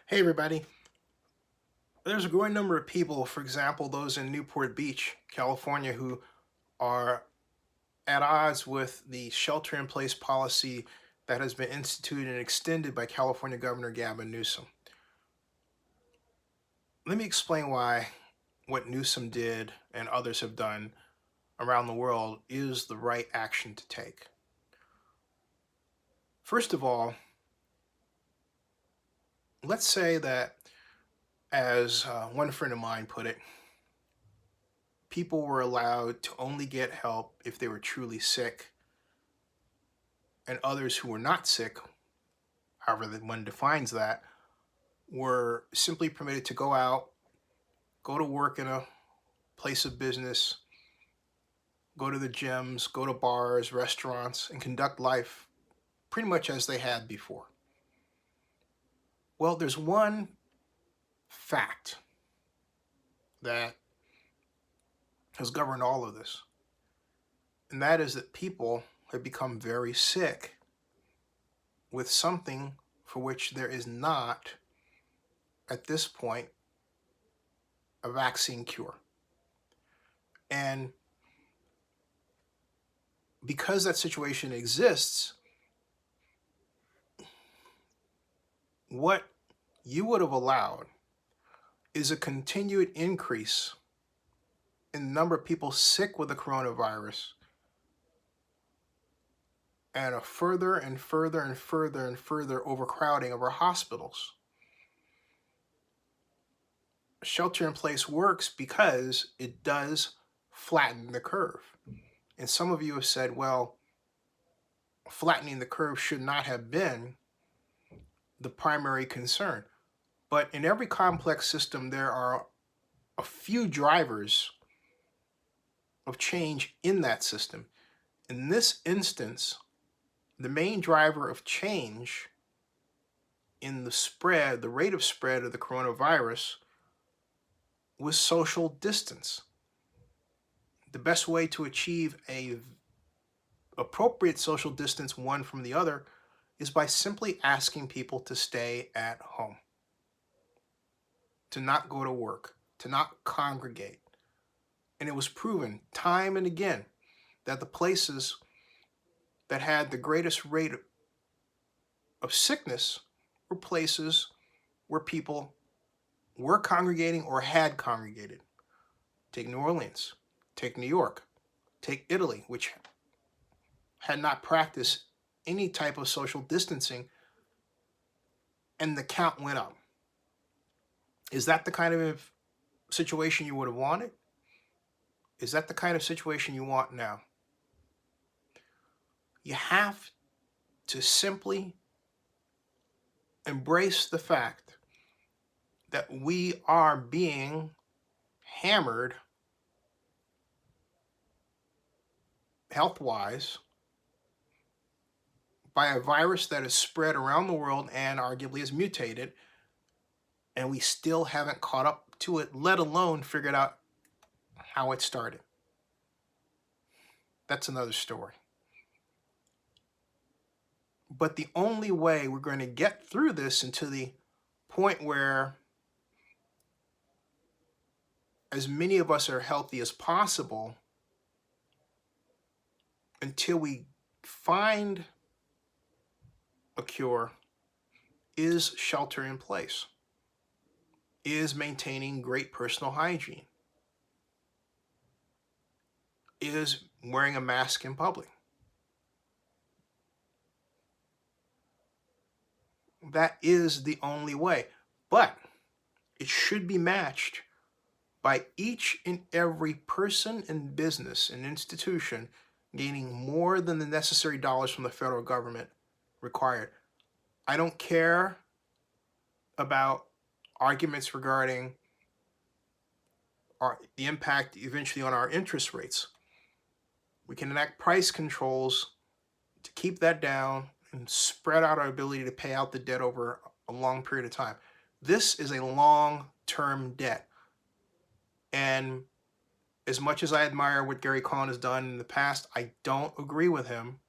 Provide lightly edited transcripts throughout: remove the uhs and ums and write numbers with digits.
Hey everybody. There's a growing number of people, for example, those in Newport Beach, California, who are at odds with the shelter in place policy that has been instituted and extended by California Governor Gavin Newsom. Let me explain why what Newsom did and others have done around the world is the right action to take. First of all, let's say that, as one friend of mine put it, people were allowed to only get help if they were truly sick, and others who were not sick, however one defines that, were simply permitted to go out, go to work in a place of business, go to the gyms, go to bars, restaurants, and conduct life pretty much as they had before. Well, there's one fact that has governed all of this, and that is that people have become very sick with something for which there is not, at this point, a vaccine cure. And because that situation exists, what you would have allowed is a continued increase in the number of people sick with the coronavirus, and a further and further and further and further overcrowding of our hospitals. Shelter in place works because it does flatten the curve. And some of you have said, well, flattening the curve should not have been the primary concern. But in every complex system, there are a few drivers of change in that system. In this instance, the main driver of change in the rate of spread of the coronavirus was social distance. The best way to achieve a appropriate social distance one from the other is by simply asking people to stay at home, to not go to work, to not congregate. And it was proven time and again that the places that had the greatest rate of sickness were places where people were congregating or had congregated. Take New Orleans, take New York, take Italy, which had not practiced any type of social distancing, and the count went up. Is that the kind of situation you would have wanted? Is that the kind of situation you want now? You have to simply embrace the fact that we are being hammered health-wise by a virus that is spread around the world and arguably is mutated, and we still haven't caught up to it, let alone figured out how it started. That's another story. But the only way we're going to get through this and to the point where as many of us are healthy as possible, until we find a cure, is shelter in place, is maintaining great personal hygiene, is wearing a mask in public. That is the only way. But it should be matched by each and every person and business and institution gaining more than the necessary dollars from the federal government required. I don't care about arguments regarding the impact eventually on our interest rates. We can enact price controls to keep that down and spread out our ability to pay out the debt over a long period of time. This is a long-term debt. And as much as I admire what Gary Cohn has done in the past, I don't agree with him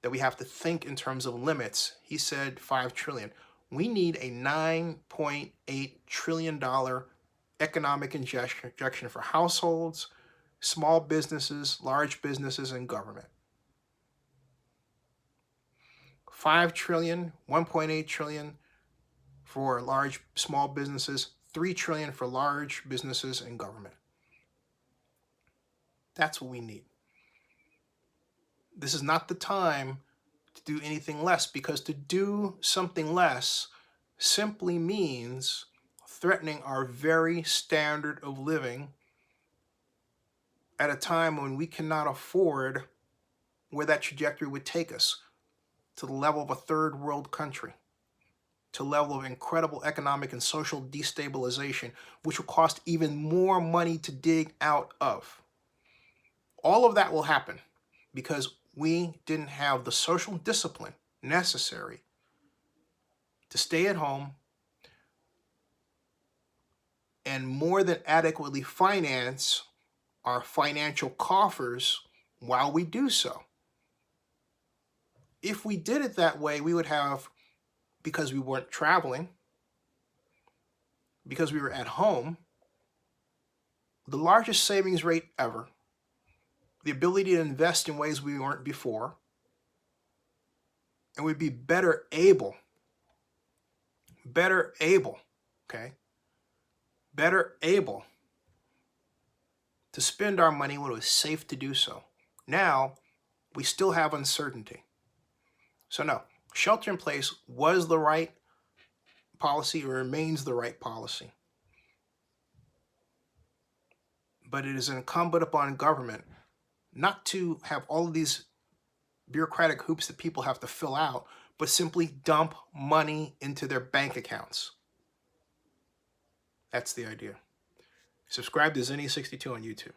that we have to think in terms of limits. He said 5 trillion. We need a $9.8 trillion economic injection for households, small businesses, large businesses, and government. 5 trillion, 1.8 trillion for small businesses, 3 trillion for large businesses and government. That's what we need. This is not the time to do anything less, because to do something less simply means threatening our very standard of living at a time when we cannot afford where that trajectory would take us, to the level of a third world country, to a level of incredible economic and social destabilization, which will cost even more money to dig out of. All of that will happen because we didn't have the social discipline necessary to stay at home and more than adequately finance our financial coffers while we do so. If we did it that way, we would have, because we weren't traveling, because we were at home, the largest savings rate ever, the ability to invest in ways we weren't before, and we'd be better able, to spend our money when it was safe to do so. Now, we still have uncertainty. So no, shelter in place was the right policy, or remains the right policy. But it is incumbent upon government not to have all of these bureaucratic hoops that people have to fill out, but simply dump money into their bank accounts. That's the idea. Subscribe to Zenny62 on YouTube.